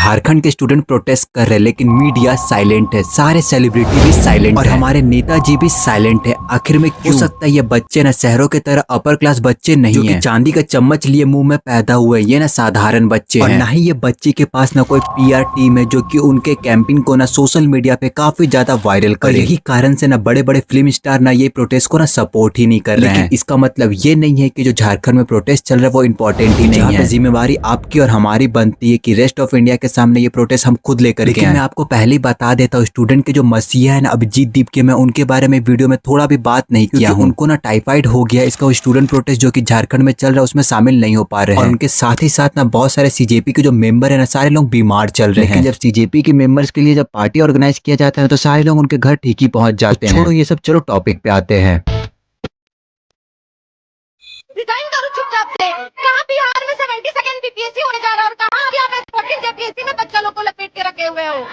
झारखंड के student protest कर रहे हैं लेकिन मीडिया साइलेंट है, सारे सेलिब्रिटी भी साइलेंट और हमारे नेताजी भी साइलेंट है। आखिर में क्यों? हो सकता है ये बच्चे ना शहरों की तरह अपर क्लास बच्चे नहीं है, चांदी का चम्मच लिए मुंह में पैदा हुए, ये ना साधारण बच्चे हैं। और ना ही ये बच्चे के पास ना कोई PR टीम है जो कि उनके कैंपेन को ना सोशल मीडिया पे काफी ज्यादा वायरल करे। यही कारण से ना बड़े बड़े फिल्म स्टार ना ये प्रोटेस्ट को ना सपोर्ट ही नहीं कर रहे हैं। इसका मतलब ये नहीं है कि जो झारखंड में प्रोटेस्ट चल रहा है वो इम्पोर्टेंट ही नहीं है। जिम्मेवारी आपकी और हमारी बनती है कि रेस्ट ऑफ इंडिया के सामने ये प्रोटेस्ट हम खुद लेकर के आए। मैं आपको पहले ही बता देता हूँ, स्टूडेंट के जो मसीहा है ना अभिजीत दीप के, मैं उनके बारे में वीडियो में थोड़ा भी बात नहीं किया हूँ। उनको ना टाइफाइड हो गया, इसका स्टूडेंट प्रोटेस्ट जो कि झारखंड में चल रहा है उसमें शामिल नहीं हो पा रहे हैं। और उनके साथ ही साथ ना बहुत सारे CJP के जो मेंबर है ना सारे लोग बीमार चल रहे हैं। जब CJP के मेंबर्स के लिए जब पार्टी ऑर्गेनाइज किया जाता है तो सारे लोग उनके घर ठीक ही पहुंच जाते हैं। छोड़ो ये सब, चलो टॉपिक पे आते हैं। रिजाइन करो चुपचाप से। कहाँ बिहार में 72nd BPSC होने जा रहा है और कहाँ अभी आप 14 JPSC में बच्चा लोग को लपेट के रखे हुए हो।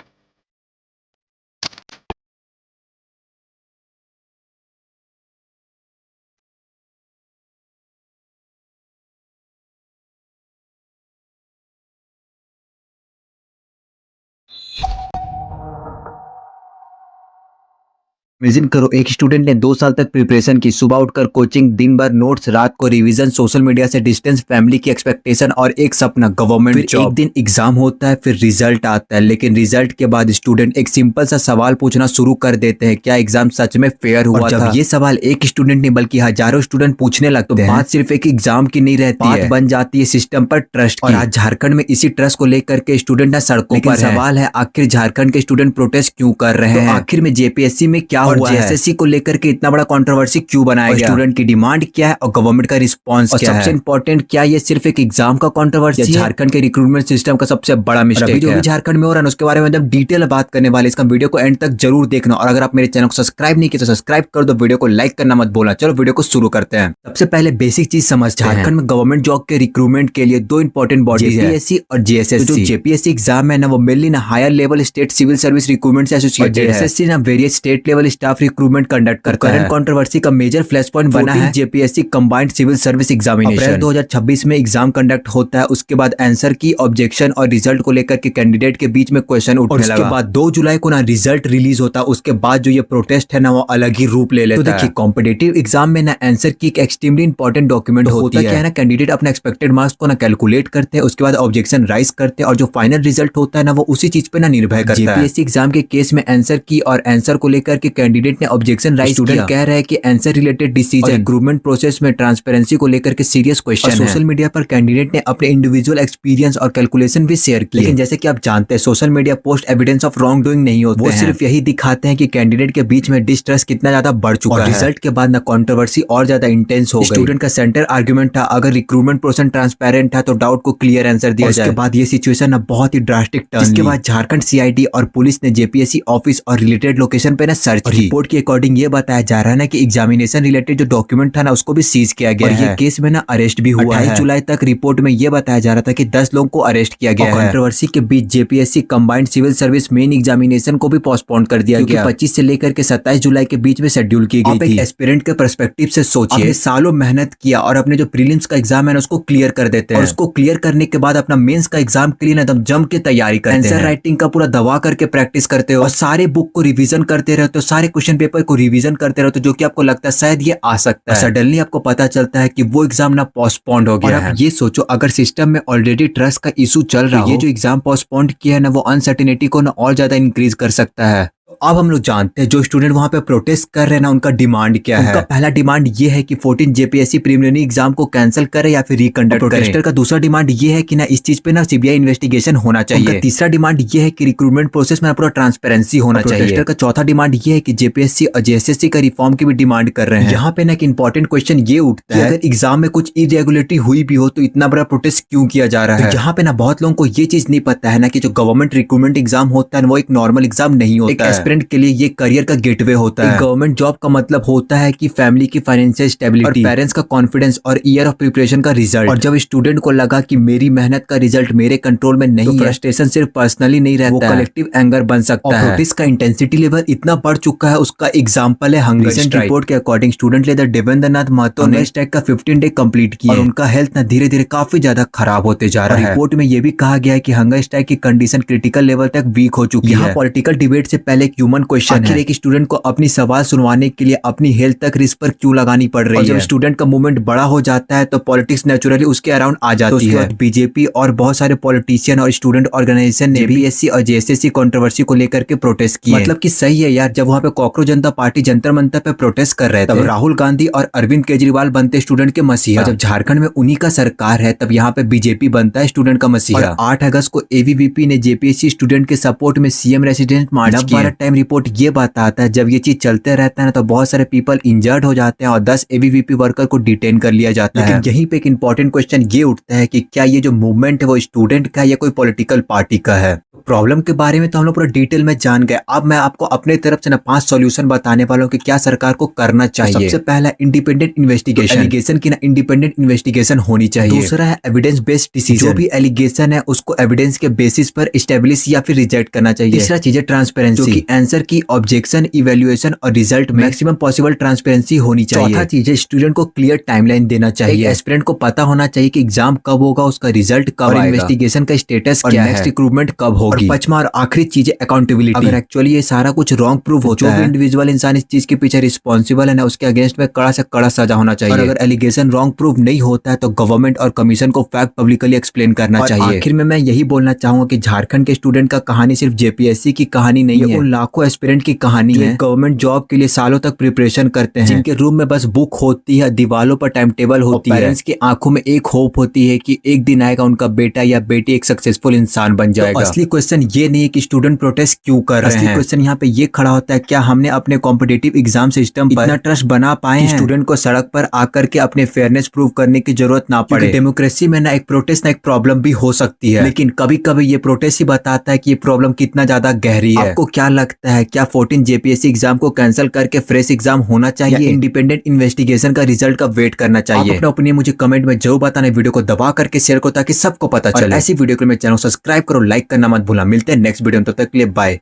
इमेजिन करो, एक स्टूडेंट ने 2 साल तक प्रिपरेशन की, सुबह उठकर कोचिंग, दिन भर नोट्स, रात को रिवीजन, सोशल मीडिया से डिस्टेंस, फैमिली की एक्सपेक्टेशन और एक सपना गवर्नमेंट जॉब। एक दिन एग्जाम होता है, फिर रिजल्ट आता है, लेकिन रिजल्ट के बाद स्टूडेंट एक सिंपल सा सवाल पूछना शुरू कर देते हैं, क्या एग्जाम सच में फेयर हुआ था? जब ये सवाल एक स्टूडेंट नहीं बल्कि हजारों स्टूडेंट पूछने लगते हैं, बात सिर्फ एक एग्जाम की नहीं रहती है, बात बन जाती है सिस्टम पर ट्रस्ट की। और आज झारखंड में इसी ट्रस्ट को लेकर के स्टूडेंट सड़कों पर है। सवाल है, आखिर झारखंड के स्टूडेंट प्रोटेस्ट क्यों कर रहे हैं? आखिर में JPSC में क्या हुआ है? JSSC को लेकर के इतना बड़ा कंट्रोवर्सी क्यों बनाया गया? स्टूडेंट की डिमांड क्या है और गवर्नमेंट का रिस्पांस क्या है? सबसे इंपॉर्टेंट, क्या ये सिर्फ एक एग्जाम का कंट्रोवर्सी है? झारखंड के रिक्रूटमेंट सिस्टम का सबसे बड़ा मिस्टेक जो भी झारखंड में हो रहा है उसके बारे में जब डिटेल बात करने वाले, इसका वीडियो को एंड तक जरूर देखना। और अगर आप मेरे चैनल को सब्सक्राइब नहीं किया तो सब्सक्राइब कर दो, वीडियो को लाइक करना मत भूलना। चलो वीडियो को शुरू करते हैं। सबसे पहले बेसिक चीज समझते हैं। झारखंड में गवर्नमेंट जॉब के रिक्रूटमेंट के लिए 2 इंपॉर्टेंट बॉडीज है, JPSC और JSSC। जो JPSC एग्जाम है ना वो मेनली ना higher level state civil service recruitment से एसोसिएटेड है। JSSC ना various state level staff recruitment conduct करता है। कंट्रोवर्सी का मेजर फ्लैश पॉइंट बना है JPSC combined civil service examination. April 2026 में एग्जाम कंडक्ट होता है, उसके बाद आंसर की, ऑब्जेक्शन और रिजल्ट को लेकर के कैंडिडेट के बीच में क्वेश्चन उठने लगा। उसके बाद 2 जुलाई को ना रिजल्ट रिलीज होता है, उसके बाद जो ये प्रोटेस्ट है ना वो अलग ही रूप ले लेता है। तो देखिए, कॉम्पिटिटिव एग्जाम में ना आंसर की एक एक्सट्रीमली इंपॉर्टेंट डॉक्यूमेंट होती है। क्या है ना, कैंडिडेट अपने एक्सपेक्टेड मार्क्स को ना कैलकुलेट करते हैं, उसके बाद ऑब्जेक्शन राइज करते हैं और जो फाइनल रिजल्ट होता है ना वो उसी चीज पे ना निर्भर करता है। JPSC एग्जाम के केस में आंसर की और आंसर को लेकर के कैंडिडेट ने ऑब्जेक्शन राइज किया, कह रहा है कि answer related decision recruitment process में ट्रांसपेरेंसी को लेकर के सीरियस क्वेश्चन है। सोशल मीडिया पर कैंडिडेट ने अपने इंडिविजुअल एक्सपीरियंस और कैलकुलेशन भी शेयर किए, लेकिन जैसे कि आप जानते हैं social media post evidence of wrong doing नहीं होते हैं। वो सिर्फ यही दिखाते हैं कि कैंडिडेट के बीच में डिस्ट्रस्ट कितना ज्यादा बढ़ चुका है। रिजल्ट के बाद ना कंट्रोवर्सी और ज्यादा इंटेंस हो गई। स्टूडेंट का सेंटर आर्गुमेंट था, अगर रिक्रूटमेंट प्रोसेस ट्रांसपेरेंट था तो डाउट को क्लियर आंसर दिया जाए। उसके बाद ये सिचुएशन ना बहुत ही ड्रास्टिक टर्न ली। इसके बाद झारखंड CID और पुलिस ने JPSC ऑफिस और रिलेटेड लोकेशन पे ना सर्च की। रिपोर्ट के अकॉर्डिंग ये बताया जा रहा है ना कि एग्जामिनेशन रिलेटेड जो डॉक्यूमेंट था ना उसको भी सीज किया गया है। ये केस में ना अरेस्ट भी हुआ है। 28 जुलाई तक रिपोर्ट में ये बताया जा रहा था कि 10 लोगों को अरेस्ट किया गया है। कंट्रोवर्सी के बीच JPSC combined civil service main examination को भी पोस्टपोन कर दिया गया। 25 से लेकर के 27 जुलाई के बीच में शेड्यूल की गई थी। एस्पिरेंट के पर्सपेक्टिव से सोचिए, आपने सालों मेहनत किया और अपने जो प्रीलिम्स का एग्जाम है ना उसको क्लियर कर देते हैं और उसको क्लियर करने के बाद अपना मेंस का एग्जाम के लिए ना एकदम जम के तैयारी करते हैं। आंसर राइटिंग का पूरा दबा करके प्रैक्टिस करते हो और सारे बुक को रिवीजन करते रहते हो, सारे क्वेश्चन पेपर को रिवीजन करते रहते हो, जो कि आपको लगता है शायद ये आ सकता है। सडनली आपको पता चलता है कि वो एग्जाम ना पोस्टपोन्ड हो गया है। आप ये सोचो, अगर सिस्टम में ऑलरेडी ट्रस्ट का इशू चल रहा है, ये जो एग्जाम पोस्टपोन्ड किया है ना वो अनसर्टेनिटी को ना और ज्यादा इंक्रीज कर सकता है। अब हम लोग जानते हैं जो स्टूडेंट वहां पे प्रोटेस्ट कर रहे हैं ना उनका डिमांड क्या है। उनका पहला डिमांड ये है कि 14 JPSC प्रीलिमिनरी एग्जाम को कैंसिल करे या फिर रिकंडक्ट करे। प्रोटेस्टर का दूसरा डिमांड ये है कि ना इस चीज पे ना CBI इन्वेस्टिगेशन होना चाहिए। उनका तीसरा डिमांड ये है कि रिक्रूटमेंट प्रोसेस में पूरा ट्रांसपेरेंसी होना चाहिए। प्रोटेस्टर का चौथा डिमांड ये है कि JPSC और JSSC का रिफॉर्म की भी डिमांड कर रहे हैं। यहाँ पे ना एक इंपॉर्टेंट क्वेश्चन ये उठता है, अगर एग्जाम में कुछ इरेगुलरिटी हुई भी हो तो इतना बड़ा प्रोटेस्ट क्यों किया जा रहा है? यहाँ पे ना बहुत लोगों को ये चीज नहीं पता है ना कि जो गवर्नमेंट रिक्रूटमेंट एग्जाम होता है वो एक नॉर्मल एग्जाम नहीं होता है। एस्पिरेंट के लिए ये करियर का गेटवे होता है। गवर्नमेंट जॉब का मतलब होता है कि फैमिली की फाइनेंशियल स्टेबिलिटी, पेरेंट्स का कॉन्फिडेंस और ईयर ऑफ प्रिपरेशन का रिजल्ट। और जब स्टूडेंट को लगा कि मेरी मेहनत का रिजल्ट मेरे कंट्रोल में नहीं, तो फ्रस्ट्रेशन सिर्फ पर्सनली नहीं रहता, वो कलेक्टिव एंगर बन सकता है। प्रोटेस्ट का इंटेंसिटी लेवल इतना बढ़ चुका है, उसका एग्जांपल है हंगर स्ट्राइक। रिपोर्ट के according student leader Devendranath Mahato ने स्ट्राइक का 15 डे कंप्लीट किया और उनका हेल्थ ना धीरे धीरे काफी ज्यादा खराब होते जा रहा है। रिपोर्ट में यह भी कहा गया है कि हंगर स्ट्राइक की कंडीशन क्रिटिकल लेवल तक वीक हो चुकी है। यहाँ पॉलिटिकल डिबेट से पहले एक ह्यूमन क्वेश्चन है, एक स्टूडेंट को अपनी सवाल सुनवाने के लिए अपनी हेल्थ तक रिस्क पर क्यों लगानी पड़ रही है? जब स्टूडेंट का मूवमेंट बड़ा हो जाता है तो पॉलिटिक्स नेचुरली उसके अराउंड आ जाती है। बीजेपी और बहुत सारे पॉलिटिशियन और स्टूडेंट ऑर्गेनाइजेशन ने भी एससी और जेएसएससी कंट्रोवर्सी को लेकर के प्रोटेस्ट किए। मतलब कि सही है यार, जब वहाँ पे कॉकरोच जनता पार्टी जंतर मंतर पे प्रोटेस्ट कर रहे थे, तब राहुल गांधी और अरविंद केजरीवाल बनते स्टूडेंट के मसीहा। जब झारखंड में उन्हीं का सरकार है तब यहाँ पे बीजेपी बनता है स्टूडेंट का मसीहा। 8 अगस्त को एबीवीपी ने जेपीएससी स्टूडेंट के सपोर्ट में सीएम रेसिडेंट मार्च किया। टाइम रिपोर्ट ये बताता है जब ये चीज चलते रहता है ना तो बहुत सारे पीपल इंजर्ड हो जाते हैं और 10 एबीवीपी वर्कर को डिटेन कर लिया जाता है। लेकिन यहीं पे एक इंपॉर्टेंट क्वेश्चन ये उठता है कि क्या ये जो मूवमेंट है वो स्टूडेंट का है या कोई पॉलिटिकल पार्टी का है? प्रॉब्लम के बारे में तो हम लोग पूरा डिटेल में जान गए। अब मैं आपको अपने तरफ से ना 5 सॉल्यूशन बताने वाला हूँ कि क्या सरकार को करना चाहिए। सबसे पहला इंडिपेंडेंट इन्वेस्टिगेशन, एलिगेशन की ना इंडिपेंडेंट इन्वेस्टिगेशन होनी चाहिए। दूसरा है एविडेंस बेस्ड डिसीजन, जो भी एलिगेशन है उसको एविडेंस के बेसिस पर एस्टेब्लिश या फिर रिजेक्ट करना चाहिए। तीसरा चीज है ट्रांसपेरेंसी, जो कि आंसर की ऑब्जेक्शन, इवैल्यूएशन और रिजल्ट में मैक्सिमम पॉसिबल ट्रांसपेरेंसी होनी चाहिए। चौथा चीज है स्टूडेंट को क्लियर टाइमलाइन देना चाहिए। एस्पिरेंट को पता होना चाहिए कि एग्जाम कब होगा, उसका रिजल्ट कब आएगा, इन्वेस्टिगेशन का स्टेटस क्या है, नेक्स्ट रिक्रूटमेंट कब होगी। और पांचवा और आखिरी चीज है अकाउंटेबिलिटी। अगर एक्चुअली ये सारा कुछ रॉन्ग प्रूव होता है, जो भी इंडिविजुअल इंसान इस चीज के पीछे रिस्पॉन्सिबल है ना, उसके अगेंस्ट में कड़ा से कड़ा सजा होना चाहिए। और अगर एलिगेशन रॉन्ग प्रूव नहीं होता है तो गवर्नमेंट और कमीशन को फैक्ट पब्लिकली एक्सप्लेन करना चाहिए। आखिर में मैं यही बोलना चाहूंगा कि झारखंड के स्टूडेंट का कहानी सिर्फ जेपीएससी की कहानी नहीं है, उन लाखों एस्पिरेंट की कहानी है गवर्नमेंट जॉब के लिए सालों तक प्रिपरेशन करते हैं, जिनके रूम में बस बुक होती है, दीवालों पर टाइम टेबल होती है, पेरेंट्स की आंखों में एक होप होती है कि एक दिन आएगा उनका बेटा या बेटी एक सक्सेसफुल इंसान बन जाएगा। तो असली क्वेश्चन ये नहीं है कि स्टूडेंट प्रोटेस्ट क्यों कर रहे हैं। असली क्वेश्चन यहाँ पे ये खड़ा होता है, क्या हमने अपने कॉम्पिटिटिव एग्जाम सिस्टम पर इतना ट्रस्ट बना पाए हैं स्टूडेंट को सड़क पर आकर के अपने फेयरनेस प्रूव करने की जरूरत ना पड़े। डेमोक्रेसी में ना एक प्रोटेस्ट ना एक प्रॉब्लम भी हो सकती है, लेकिन कभी कभी ये प्रोटेस्ट ही बताता है कि ये प्रॉब्लम कितना ज्यादा गहरी है। आपको क्या लगता है, क्या 14 जेपीएससी एग्जाम को कैंसिल करके फ्रेश एग्जाम होना चाहिए, इंडिपेंडेंट इन्वेस्टिगेशन का रिजल्ट का वेट करना चाहिए? अपना ओपिनियन मुझे कमेंट में जरूर बताना, वीडियो को दबा करके शेयर करो ताकि सबको पता चले। ऐसी वीडियो के लिए मेरे चैनल सब्सक्राइब करो, लाइक करना मत भूलना। मिलते हैं नेक्स्ट वीडियो में, तब तक के लिए बाय।